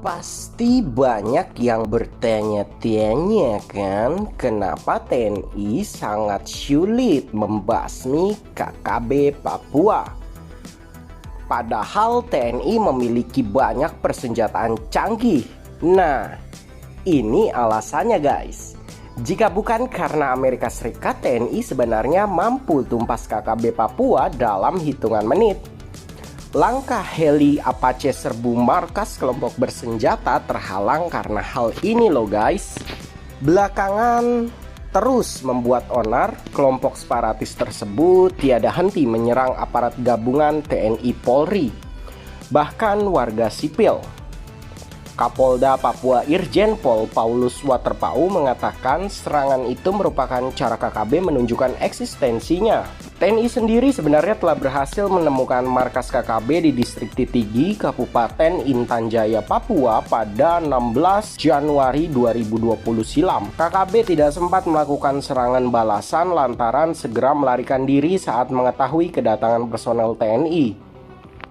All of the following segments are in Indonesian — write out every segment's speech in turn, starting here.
Pasti banyak yang bertanya-tanya kan, kenapa TNI sangat sulit membasmi KKB Papua. Padahal TNI memiliki banyak persenjataan canggih. Nah, ini alasannya guys. Jika bukan karena Amerika Serikat, TNI sebenarnya mampu tumpas KKB Papua dalam hitungan menit. Langkah heli Apache serbu markas kelompok bersenjata terhalang karena hal ini loh guys. Belakangan terus membuat onar, kelompok separatis tersebut tiada henti menyerang aparat gabungan TNI Polri, bahkan warga sipil. Kapolda Papua Irjen Pol Paulus Waterpau mengatakan serangan itu merupakan cara KKB menunjukkan eksistensinya. TNI sendiri sebenarnya telah berhasil menemukan markas KKB di distrik Titigi, Kabupaten Intan Jaya, Papua pada 16 Januari 2020 silam. KKB tidak sempat melakukan serangan balasan lantaran segera melarikan diri saat mengetahui kedatangan personel TNI.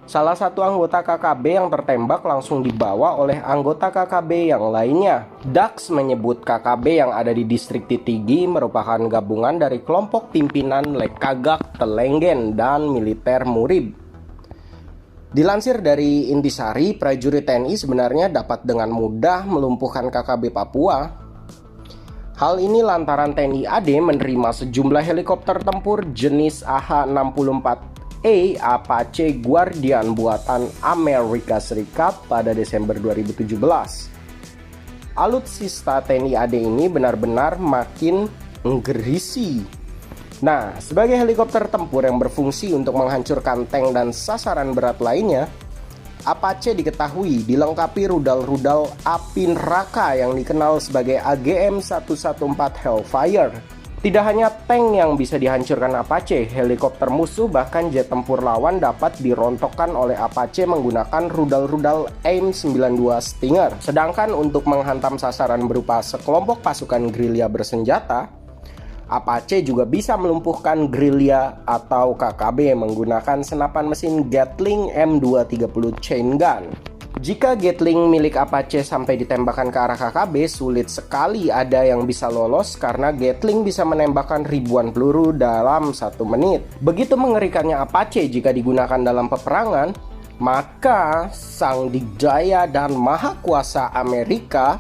Salah satu anggota KKB yang tertembak langsung dibawa oleh anggota KKB yang lainnya. DAX menyebut KKB yang ada di distrik Titigi merupakan gabungan dari kelompok pimpinan Lekagak, Telenggen, dan militer Murib. Dilansir dari Intisari, prajurit TNI sebenarnya dapat dengan mudah melumpuhkan KKB Papua. Hal ini lantaran TNI AD menerima sejumlah helikopter tempur jenis AH-64 Apache Guardian buatan Amerika Serikat pada Desember 2017. Alutsista TNI AD ini benar-benar makin menggerisi. Nah, sebagai helikopter tempur yang berfungsi untuk menghancurkan tank dan sasaran berat lainnya, Apache diketahui dilengkapi rudal-rudal api neraka yang dikenal sebagai AGM-114 Hellfire. Tidak hanya tank yang bisa dihancurkan Apache, helikopter musuh bahkan jet tempur lawan dapat dirontokkan oleh Apache menggunakan rudal-rudal AIM-92 Stinger. Sedangkan untuk menghantam sasaran berupa sekelompok pasukan gerilya bersenjata, Apache juga bisa melumpuhkan gerilya atau KKB menggunakan senapan mesin Gatling M230 chain gun. Jika Gatling milik Apache sampai ditembakkan ke arah KKB, sulit sekali ada yang bisa lolos karena Gatling bisa menembakkan ribuan peluru dalam 1 menit. Begitu mengerikannya Apache jika digunakan dalam peperangan, maka sang digdaya dan maha kuasa Amerika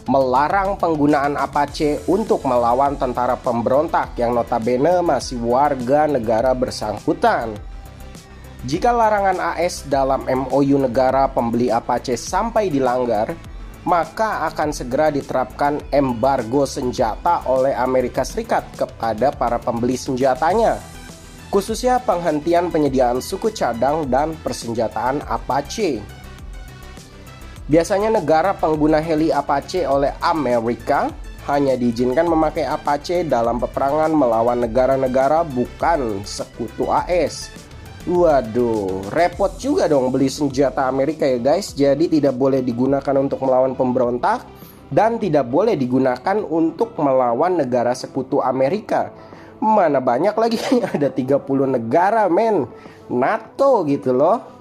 melarang penggunaan Apache untuk melawan tentara pemberontak yang notabene masih warga negara bersangkutan. Jika larangan AS dalam MOU negara pembeli Apache sampai dilanggar, maka akan segera diterapkan embargo senjata oleh Amerika Serikat kepada para pembeli senjatanya, khususnya penghentian penyediaan suku cadang dan persenjataan Apache. Biasanya negara pengguna heli Apache oleh Amerika hanya diizinkan memakai Apache dalam peperangan melawan negara-negara bukan sekutu AS. Waduh, repot juga dong beli senjata Amerika ya guys. Jadi tidak boleh digunakan untuk melawan pemberontak dan tidak boleh digunakan untuk melawan negara sekutu Amerika. Mana banyak lagi, ada 30 negara men, NATO gitu loh.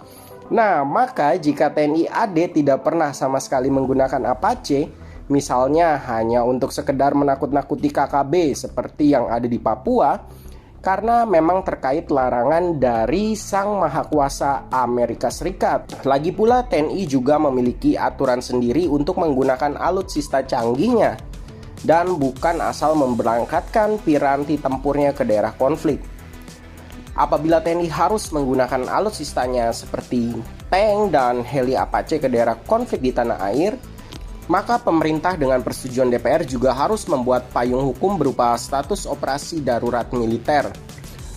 Nah, maka jika TNI AD tidak pernah sama sekali menggunakan Apache, misalnya hanya untuk sekedar menakut-nakuti KKB seperti yang ada di Papua, karena memang terkait larangan dari sang maha kuasa Amerika Serikat. Lagi pula TNI juga memiliki aturan sendiri untuk menggunakan alutsista canggihnya dan bukan asal memberangkatkan piranti tempurnya ke daerah konflik. Apabila TNI harus menggunakan alutsistanya seperti tank dan heli Apache ke daerah konflik di tanah air, maka pemerintah dengan persetujuan DPR juga harus membuat payung hukum berupa status operasi darurat militer.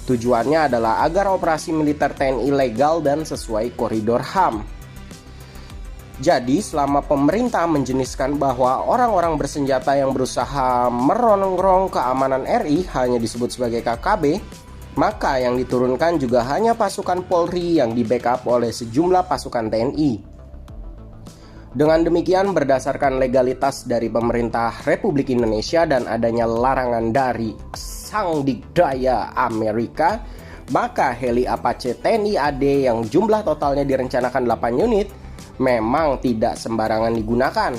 Tujuannya adalah agar operasi militer TNI legal dan sesuai koridor HAM. Jadi selama pemerintah menjeniskan bahwa orang-orang bersenjata yang berusaha merongrong keamanan RI hanya disebut sebagai KKB, maka yang diturunkan juga hanya pasukan Polri yang di-backup oleh sejumlah pasukan TNI. Dengan demikian, berdasarkan legalitas dari pemerintah Republik Indonesia dan adanya larangan dari sang digdaya Amerika, maka heli Apache TNI AD yang jumlah totalnya direncanakan 8 unit memang tidak sembarangan digunakan.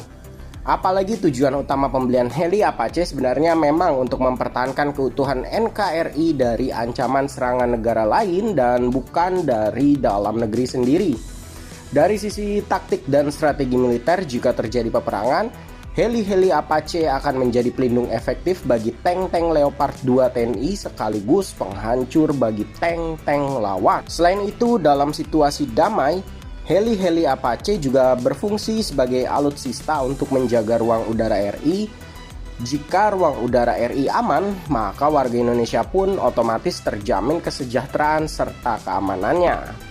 Apalagi tujuan utama pembelian heli Apache sebenarnya memang untuk mempertahankan keutuhan NKRI dari ancaman serangan negara lain dan bukan dari dalam negeri sendiri. Dari sisi taktik dan strategi militer, jika terjadi peperangan, heli-heli Apache akan menjadi pelindung efektif bagi tank-tank Leopard 2 TNI sekaligus penghancur bagi tank-tank lawan. Selain itu, dalam situasi damai, heli-heli Apache juga berfungsi sebagai alutsista untuk menjaga ruang udara RI. Jika ruang udara RI aman, maka warga Indonesia pun otomatis terjamin kesejahteraan serta keamanannya.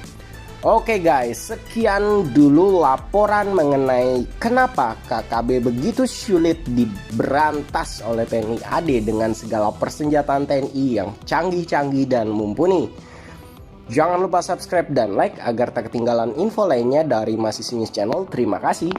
Oke guys, sekian dulu laporan mengenai kenapa KKB begitu sulit diberantas oleh TNI AD dengan segala persenjataan TNI yang canggih-canggih dan mumpuni. Jangan lupa subscribe dan like agar tak ketinggalan info lainnya dari Masih News Channel. Terima kasih.